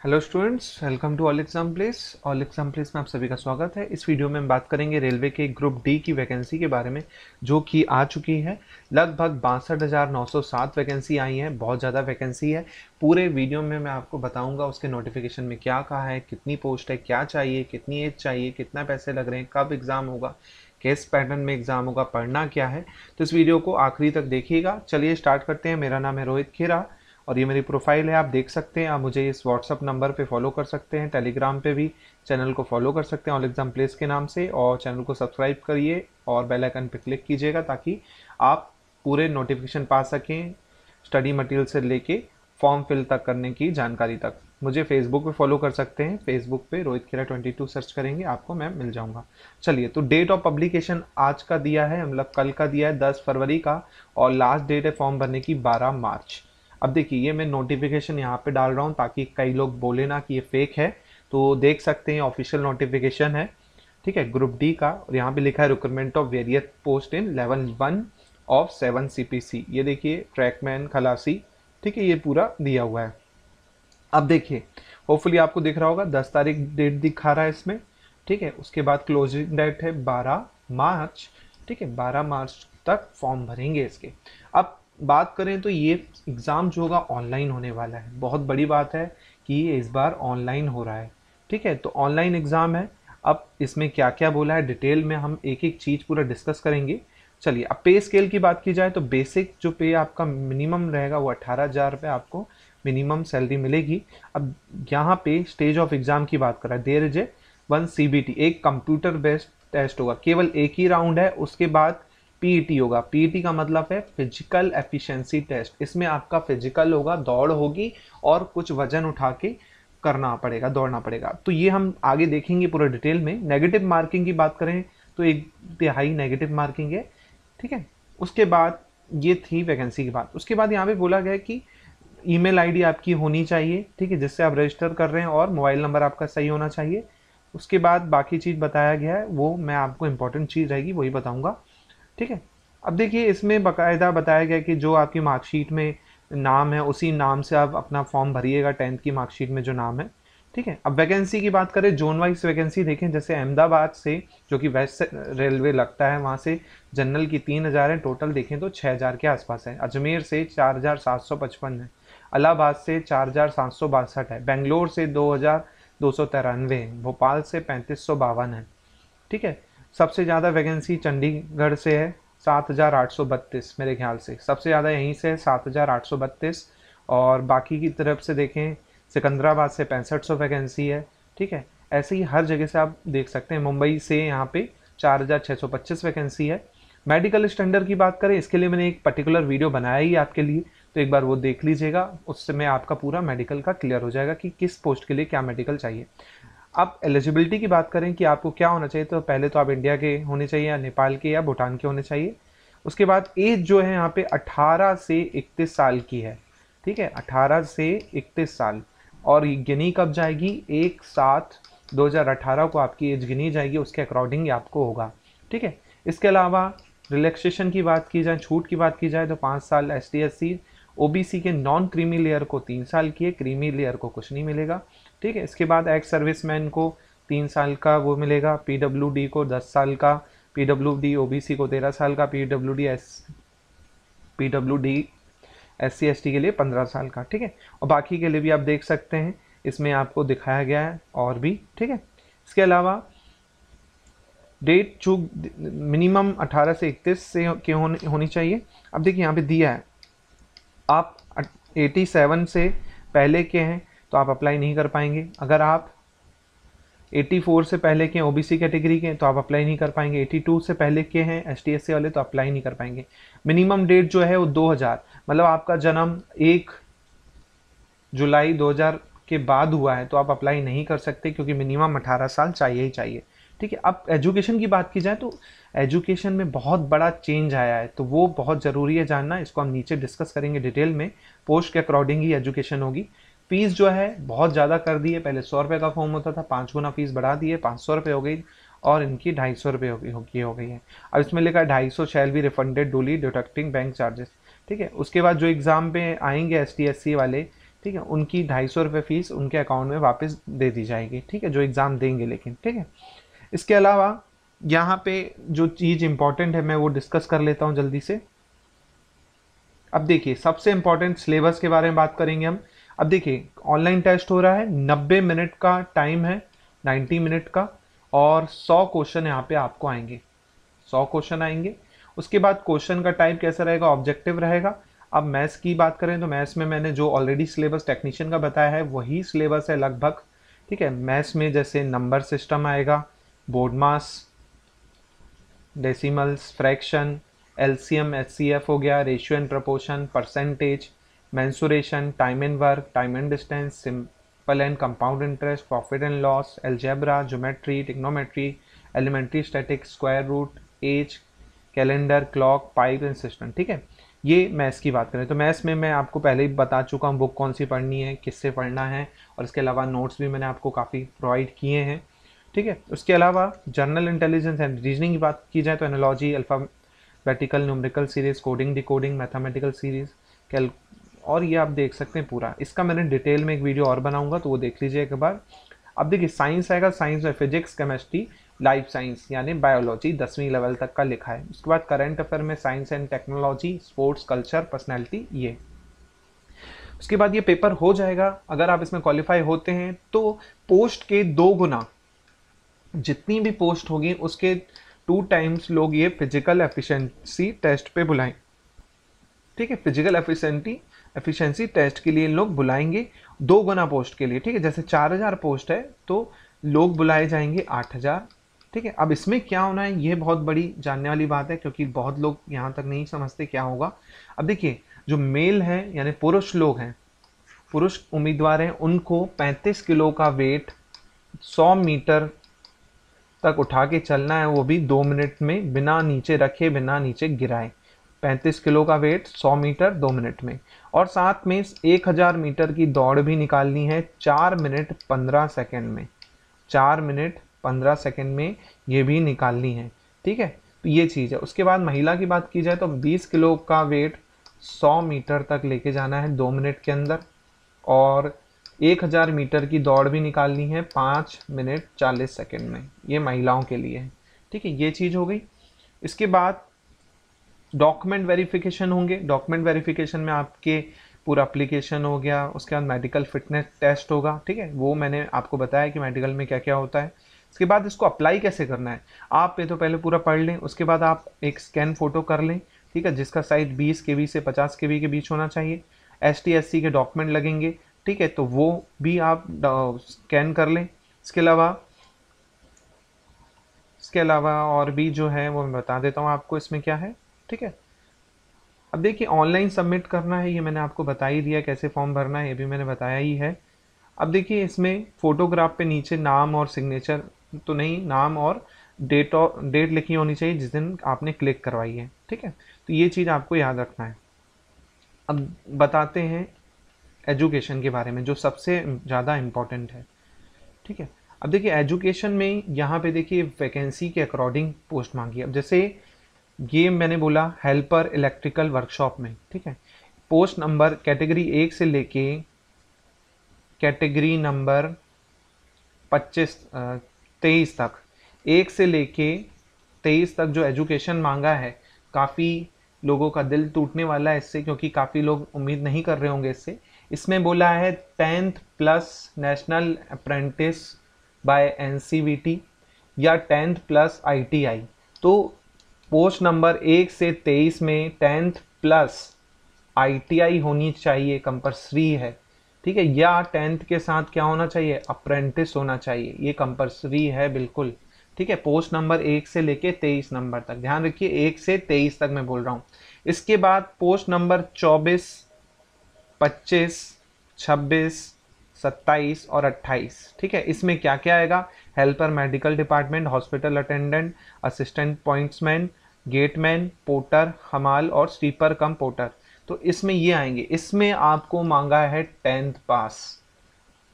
Hello students, welcome to all exam place. All exam place में आप सभी का स्वागत है। इस वीडियो में हम बात करेंगे रेलवे के ग्रुप डी की वैकेंसी के बारे में, जो कि आ चुकी है। लगभग 62,907 वैकेंसी आई है, बहुत ज़्यादा वैकेंसी है। पूरे वीडियो में मैं आपको बताऊंगा उसके नोटिफिकेशन में क्या कहा है, कितनी पोस्ट है, क्या चाहिए, कितनी एज चाहिए, कितना पैसे लग रहे हैं, कब एग्ज़ाम होगा, किस पैटर्न में एग्ज़ाम होगा, पढ़ना क्या है। तो इस वीडियो को आखिरी तक देखिएगा। चलिए स्टार्ट करते हैं। मेरा नाम है रोहित खेरा और ये मेरी प्रोफाइल है, आप देख सकते हैं। आप मुझे इस व्हाट्सअप नंबर पे फॉलो कर सकते हैं, टेलीग्राम पे भी चैनल को फॉलो कर सकते हैं ऑल एग्जाम प्लेस के नाम से, और चैनल को सब्सक्राइब करिए और बेल आइकन पे क्लिक कीजिएगा ताकि आप पूरे नोटिफिकेशन पा सकें, स्टडी मटेरियल से लेके फॉर्म फिल तक करने की जानकारी तक। मुझे फेसबुक पे फॉलो कर सकते हैं, फेसबुक पे रोहित खेरा 22 सर्च करेंगे आपको मैं मिल जाऊंगा। चलिए, तो डेट ऑफ पब्लिकेशन आज का दिया है, मतलब कल का दिया है 10 फरवरी का, और लास्ट डेट है फॉर्म भरने की 12 मार्च। अब देखिए, ये मैं नोटिफिकेशन यहाँ पे डाल रहा हूँ ताकि कई लोग बोले ना कि ये फेक है। तो देख सकते हैं ऑफिशियल नोटिफिकेशन है, ठीक है, ग्रुप डी का। और यहाँ पे लिखा है recruitment of various post in level 1 of 7 CPC। ये देखिए, ट्रैकमैन, खलासी, ठीक है, ये पूरा दिया हुआ है। अब देखिए, होपफुली आपको दिख रहा होगा 10 तारीख डेट दिखा रहा है इसमें, ठीक है। उसके बाद क्लोजिंग डेट है 12 मार्च, ठीक है, 12 मार्च तक फॉर्म भरेंगे इसके। अब बात करें तो ये एग्ज़ाम जो होगा ऑनलाइन होने वाला है। बहुत बड़ी बात है कि ये इस बार ऑनलाइन हो रहा है, ठीक है। तो ऑनलाइन एग्ज़ाम है। अब इसमें क्या क्या बोला है डिटेल में हम एक एक चीज़ पूरा डिस्कस करेंगे। चलिए, अब पे स्केल की बात की जाए तो बेसिक जो पे आपका मिनिमम रहेगा वो 18,000 रुपये आपको मिनिमम सैलरी मिलेगी। अब यहाँ पे स्टेज ऑफ एग्जाम की बात कर रहा है, देयर इज ए 1 CBT, एक कंप्यूटर बेस्ड टेस्ट होगा, केवल एक ही राउंड है। उसके बाद पीईटी होगा। पीईटी का मतलब है फिजिकल एफिशिएंसी टेस्ट। इसमें आपका फिजिकल होगा, दौड़ होगी और कुछ वजन उठा के करना पड़ेगा, दौड़ना पड़ेगा। तो ये हम आगे देखेंगे पूरा डिटेल में। नेगेटिव मार्किंग की बात करें तो 1/3 नेगेटिव मार्किंग है, ठीक है। उसके बाद ये थी वैकेंसी की बात। उसके बाद यहाँ पे बोला गया कि ईमेल आईडी आपकी होनी चाहिए, ठीक है, जिससे आप रजिस्टर कर रहे हैं, और मोबाइल नंबर आपका सही होना चाहिए। उसके बाद बाकी चीज़ बताया गया है, वो मैं आपको इंपॉर्टेंट चीज़ रहेगी वही बताऊंगा, ठीक है। अब देखिए, इसमें बाकायदा बताया गया कि जो आपकी मार्कशीट में नाम है उसी नाम से आप अपना फॉर्म भरिएगा, 10th की मार्कशीट में जो नाम है, ठीक है। अब वैकेंसी की बात करें, जोन वाइज वैकेंसी देखें, जैसे अहमदाबाद से जो कि वेस्ट रेलवे लगता है, वहाँ से जनरल की 3,000 है, टोटल देखें तो 6,000 के आसपास है। अजमेर से 4,755 है, इलाहाबाद से 4,762 है, बेंगलोर से 2,293 है, भोपाल से 3,552 है, ठीक है। सबसे ज़्यादा वैकेंसी चंडीगढ़ से है, 7,832 मेरे ख्याल से सबसे ज़्यादा यहीं से है, 7,832। और बाकी की तरफ से देखें, सिकंदराबाद से 6500 वैकेंसी है, ठीक है। ऐसे ही हर जगह से आप देख सकते हैं। मुंबई से यहाँ पे 4,625 वैकेंसी है। मेडिकल स्टैंडर्ड की बात करें, इसके लिए मैंने एक पर्टिकुलर वीडियो बनाया ही आपके लिए, तो एक बार वो देख लीजिएगा, उससे में आपका पूरा मेडिकल का क्लियर हो जाएगा कि किस पोस्ट के लिए क्या मेडिकल चाहिए। अब एलिजिबिलिटी की बात करें कि आपको क्या होना चाहिए, तो पहले तो आप इंडिया के होने चाहिए, या नेपाल के, या भूटान के होने चाहिए। उसके बाद एज जो है यहाँ पे 18 से 31 साल की है, ठीक है, 18 से 31 साल। और गिनी कब जाएगी, 1/7/2018 को आपकी एज गिनी जाएगी, उसके अकॉर्डिंग आपको होगा, ठीक है। इसके अलावा रिलैक्सेशन की बात की जाए, छूट की बात की जाए, तो 5 साल ST/SC OBC के नॉन क्रीमी लेयर को 3 साल की है, क्रीमी लेयर को कुछ नहीं मिलेगा, ठीक है। इसके बाद एक्स सर्विसमैन को 3 साल का वो मिलेगा, PWD को 10 साल का, PWD OBC को 13 साल का, PWD SC/ST के लिए 15 साल का, ठीक है। और बाकी के लिए भी आप देख सकते हैं, इसमें आपको दिखाया गया है और भी, ठीक है। इसके अलावा डेट चूक मिनिमम 18 से 31 से के होनी चाहिए। अब देखिए, यहाँ पे दिया है, आप 87 से पहले के हैं तो आप अप्लाई नहीं कर पाएंगे। अगर आप 84 से पहले के OBC कैटेगरी के हैं तो आप अप्लाई नहीं कर पाएंगे। 82 से पहले के हैं ST/SC वाले तो अप्लाई नहीं कर पाएंगे। मिनिमम डेट जो है वो 2000, मतलब आपका जन्म 1 जुलाई 2000 के बाद हुआ है तो आप अप्लाई नहीं कर सकते, क्योंकि मिनिमम 18 साल चाहिए ही चाहिए, ठीक है। अब एजुकेशन की बात की जाए तो एजुकेशन में बहुत बड़ा चेंज आया है, तो वो बहुत ज़रूरी है जानना, इसको हम नीचे डिस्कस करेंगे डिटेल में। पोस्ट के अकॉर्डिंग ही एजुकेशन होगी। फीस जो है बहुत ज़्यादा कर दी है, पहले 100 रुपये का फॉर्म होता था, 5 गुना फीस बढ़ा दी है, 500 रुपये हो गई, और इनकी 250 रुपये हो गई है। अब इसमें लिखा है 250 shall be refunded duly deducting bank charges, ठीक है। उसके बाद जो एग्ज़ाम पे आएंगे ST/SC वाले, ठीक ठीक है, उनकी 250 फीस उनके अकाउंट में वापस दे दी जाएगी, ठीक है, जो एग्ज़ाम देंगे लेकिन, ठीक है। इसके अलावा यहाँ पे जो चीज़ इंपॉर्टेंट है मैं वो डिस्कस कर लेता हूँ जल्दी से। अब देखिए सबसे इंपॉर्टेंट सिलेबस के बारे में बात करेंगे हम। अब देखिए ऑनलाइन टेस्ट हो रहा है, 90 मिनट का टाइम है, 90 मिनट का, और 100 क्वेश्चन यहाँ पे आपको आएंगे, 100 क्वेश्चन आएंगे। उसके बाद क्वेश्चन का टाइप कैसा रहेगा, ऑब्जेक्टिव रहेगा। अब मैथ्स की बात करें तो मैथ्स में मैंने जो ऑलरेडी सिलेबस टेक्नीशियन का बताया है वही सिलेबस है लगभग, ठीक है। मैथ्स में जैसे नंबर सिस्टम आएगा, BODMAS, decimals, fraction, LCM HCF हो गया, ratio and proportion, percentage, mensuration, time and work, time and distance, simple and compound interest, profit and loss, algebra, geometry, trigonometry, elementary statics, square root, age, calendar, clock, pipe and system, ठीक है। ये maths की बात करें तो maths में मैं आपको पहले ही बता चुका हूँ बुक कौन सी पढ़नी है, किससे पढ़ना है, और इसके अलावा नोट्स भी मैंने आपको काफ़ी प्रोवाइड किए हैं, ठीक है। उसके अलावा जनरल इंटेलिजेंस एंड रीजनिंग की बात की जाए तो analogy, alphabetical, numerical series, coding, decoding, mathematical series, कैल, और ये आप देख सकते हैं पूरा। इसका मैंने डिटेल में एक वीडियो और बनाऊंगा तो वो देख लीजिए एक बार। अब देखिए साइंस आएगा, साइंस में फिजिक्स, केमिस्ट्री, लाइफ साइंस यानी बायोलॉजी 10वीं लेवल तक का लिखा है। उसके बाद करंट अफेयर में science and technology, sports, culture, personality, ये। उसके बाद ये पेपर हो जाएगा, अगर आप इसमें क्वालिफाई होते हैं तो पोस्ट के 2 गुना जितनी भी पोस्ट होगी उसके 2 टाइम्स लोग ये फिजिकल एफिशिएंसी टेस्ट पे बुलाएं, ठीक है। फिजिकल एफिशिएंसी टेस्ट के लिए लोग बुलाएंगे 2 गुना पोस्ट के लिए, ठीक है। जैसे 4000 पोस्ट है तो लोग बुलाए जाएंगे 8000, ठीक है। अब इसमें क्या होना है ये बहुत बड़ी जानने वाली बात है क्योंकि बहुत लोग यहाँ तक नहीं समझते क्या होगा। अब देखिए जो मेल है यानी पुरुष लोग हैं, पुरुष उम्मीदवार हैं, उनको 35 किलो का वेट 100 मीटर तक उठा के चलना है, वो भी 2 मिनट में, बिना नीचे रखे, बिना नीचे गिराए। 35 किलो का वेट 100 मीटर 2 मिनट में, और साथ में 1000 मीटर की दौड़ भी निकालनी है 4 मिनट 15 सेकंड में, 4 मिनट 15 सेकंड में ये भी निकालनी है, ठीक है। तो ये चीज़ है। उसके बाद महिला की बात की जाए तो 20 किलो का वेट 100 मीटर तक लेके जाना है 2 मिनट के अंदर, और 1000 मीटर की दौड़ भी निकालनी है 5 मिनट 40 सेकंड में, ये महिलाओं के लिए है, ठीक है। ये चीज़ हो गई। इसके बाद डॉक्यूमेंट वेरिफिकेशन होंगे। डॉक्यूमेंट वेरिफिकेशन में आपके पूरा एप्लीकेशन हो गया, उसके बाद मेडिकल फिटनेस टेस्ट होगा, ठीक है। वो मैंने आपको बताया कि मेडिकल में क्या क्या होता है। इसके बाद इसको अप्लाई कैसे करना है, आप ये तो पहले पूरा पढ़ लें, उसके बाद आप एक स्कैन फ़ोटो कर लें, ठीक है, जिसका साइज 20 KB से 50 KB के बीच होना चाहिए। ST SC के डॉक्यूमेंट लगेंगे, ठीक है, तो वो भी आप स्कैन कर लें। इसके अलावा और भी जो है वो मैं बता देता हूँ आपको इसमें क्या है, ठीक है। अब देखिए ऑनलाइन सबमिट करना है, ये मैंने आपको बता ही दिया, कैसे फॉर्म भरना है ये भी मैंने बताया ही है। अब देखिए इसमें फोटोग्राफ पे नीचे नाम और सिग्नेचर तो नहीं, नाम और डेट लिखी होनी चाहिए जिस दिन आपने क्लिक करवाई है, ठीक है। तो ये चीज़ आपको याद रखना है। अब बताते हैं एजुकेशन के बारे में जो सबसे ज़्यादा इम्पोर्टेंट है, ठीक है। अब देखिए एजुकेशन में यहाँ पे देखिए वैकेंसी के अकॉर्डिंग पोस्ट मांगी। अब जैसे ये मैंने बोला हेल्पर इलेक्ट्रिकल वर्कशॉप में, ठीक है, पोस्ट नंबर कैटेगरी 1 से लेके कैटेगरी नंबर 23 तक, 1 से लेके 23 तक जो एजुकेशन मांगा है, काफ़ी लोगों का दिल टूटने वाला है इससे, क्योंकि काफ़ी लोग उम्मीद नहीं कर रहे होंगे इससे। इसमें बोला है 10th plus national apprentice by NCVT या 10th प्लस ITI। तो पोस्ट नंबर 1 से 23 में 10th प्लस ITI होनी चाहिए, कंपल्सरी है, ठीक है, या 10th के साथ क्या होना चाहिए, अप्रेंटिस होना चाहिए, ये कंपल्सरी है बिल्कुल, ठीक है। पोस्ट नंबर 1 से लेके 23 नंबर तक, ध्यान रखिए 1 से 23 तक मैं बोल रहा हूँ। इसके बाद पोस्ट नंबर 24, 25, 26, 27 और 28, ठीक है। इसमें क्या क्या आएगा, helper medical department, hospital attendant, assistant pointsman, gateman, porter, हमाल और स्वीपर कम पोर्टर। तो इसमें ये आएंगे। इसमें आपको मांगा है 10th पास,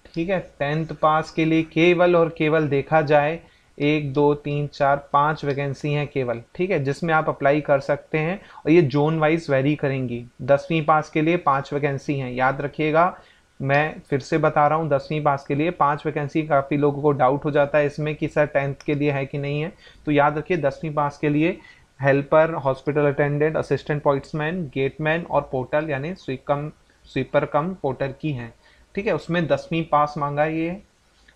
ठीक है। 10th पास के लिए केवल और केवल देखा जाए 1 2 3 4 5 वैकेंसी हैं केवल, ठीक है, जिसमें आप अप्लाई कर सकते हैं, और ये जोन वाइज वेरी करेंगी। 10वीं पास के लिए 5 वैकेंसी हैं, याद रखिएगा। मैं फिर से बता रहा हूँ 10वीं पास के लिए 5 वैकेंसी, काफ़ी लोगों को डाउट हो जाता है इसमें कि सर 10th के लिए है कि नहीं है। तो याद रखिए 10वीं पास के लिए helper, hospital attendant, assistant pointsman, gateman और पोर्टर यानी स्वीपर कम पोर्टर की हैं। ठीक है, उसमें 10वीं पास मांगा है ये,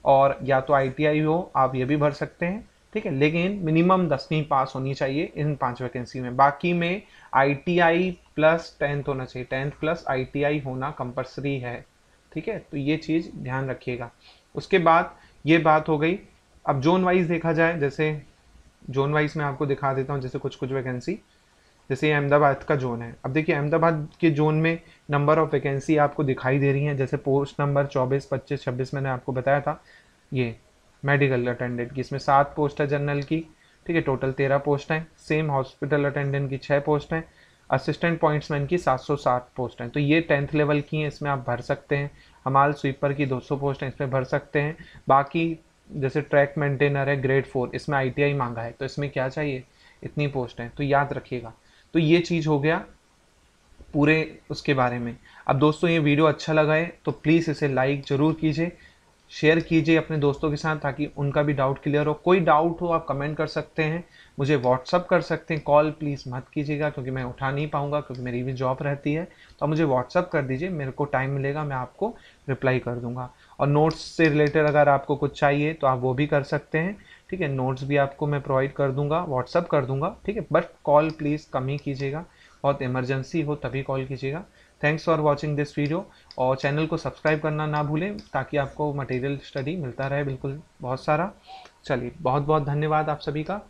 और या तो ITI हो आप ये भी भर सकते हैं। ठीक है, लेकिन मिनिमम 10वीं पास होनी चाहिए इन 5 वैकेंसी में। बाकी में ITI प्लस 10th होना चाहिए, 10th प्लस ITI होना कंपलसरी है। ठीक है, तो ये चीज़ ध्यान रखिएगा। उसके बाद ये बात हो गई। अब जोन वाइज देखा जाए, जैसे जोन वाइज मैं आपको दिखा देता हूँ, जैसे कुछ कुछ वैकेंसी। जैसे ये अहमदाबाद का जोन है। अब देखिए अहमदाबाद के जोन में नंबर ऑफ वैकेंसी आपको दिखाई दे रही हैं। जैसे पोस्ट नंबर 24, 25, 26 मैंने आपको बताया था, ये मेडिकल अटेंडेंट की, इसमें 7 पोस्ट है जनरल की। ठीक है, टोटल 13 पोस्ट हैं। सेम हॉस्पिटल अटेंडेंट की 6 पोस्ट हैं। असिस्टेंट पॉइंट्समैन की 760 पोस्ट हैं। तो ये 10th लेवल की हैं, इसमें आप भर सकते हैं। हमाल स्वीपर की 200 पोस्ट हैं, इसमें भर सकते हैं। बाकी जैसे ट्रैक मेंटेनर है ग्रेड 4, इसमें ITI मांगा है, तो इसमें क्या चाहिए, इतनी पोस्ट हैं, तो याद रखिएगा। तो ये चीज़ हो गया पूरे उसके बारे में। अब दोस्तों ये वीडियो अच्छा लगा है तो प्लीज़ इसे लाइक ज़रूर कीजिए, शेयर कीजिए अपने दोस्तों के साथ, ताकि उनका भी डाउट क्लियर हो। कोई डाउट हो आप कमेंट कर सकते हैं, मुझे व्हाट्सअप कर सकते हैं। कॉल प्लीज़ मत कीजिएगा क्योंकि मैं उठा नहीं पाऊंगा, क्योंकि मेरी भी जॉब रहती है। तो आप मुझे व्हाट्सअप कर दीजिए, मेरे को टाइम मिलेगा मैं आपको रिप्लाई कर दूंगा। और नोट्स से रिलेटेड अगर आपको कुछ चाहिए तो आप वो भी कर सकते हैं। ठीक है, नोट्स भी आपको मैं प्रोवाइड कर दूंगा, व्हाट्सअप कर दूंगा। ठीक है, बट कॉल प्लीज़ कम ही कीजिएगा, बहुत इमरजेंसी हो तभी कॉल कीजिएगा। Thanks for watching this video, और चैनल को सब्सक्राइब करना ना भूलें ताकि आपको मटेरियल स्टडी मिलता रहे बिल्कुल बहुत सारा। चलिए, बहुत बहुत धन्यवाद आप सभी का।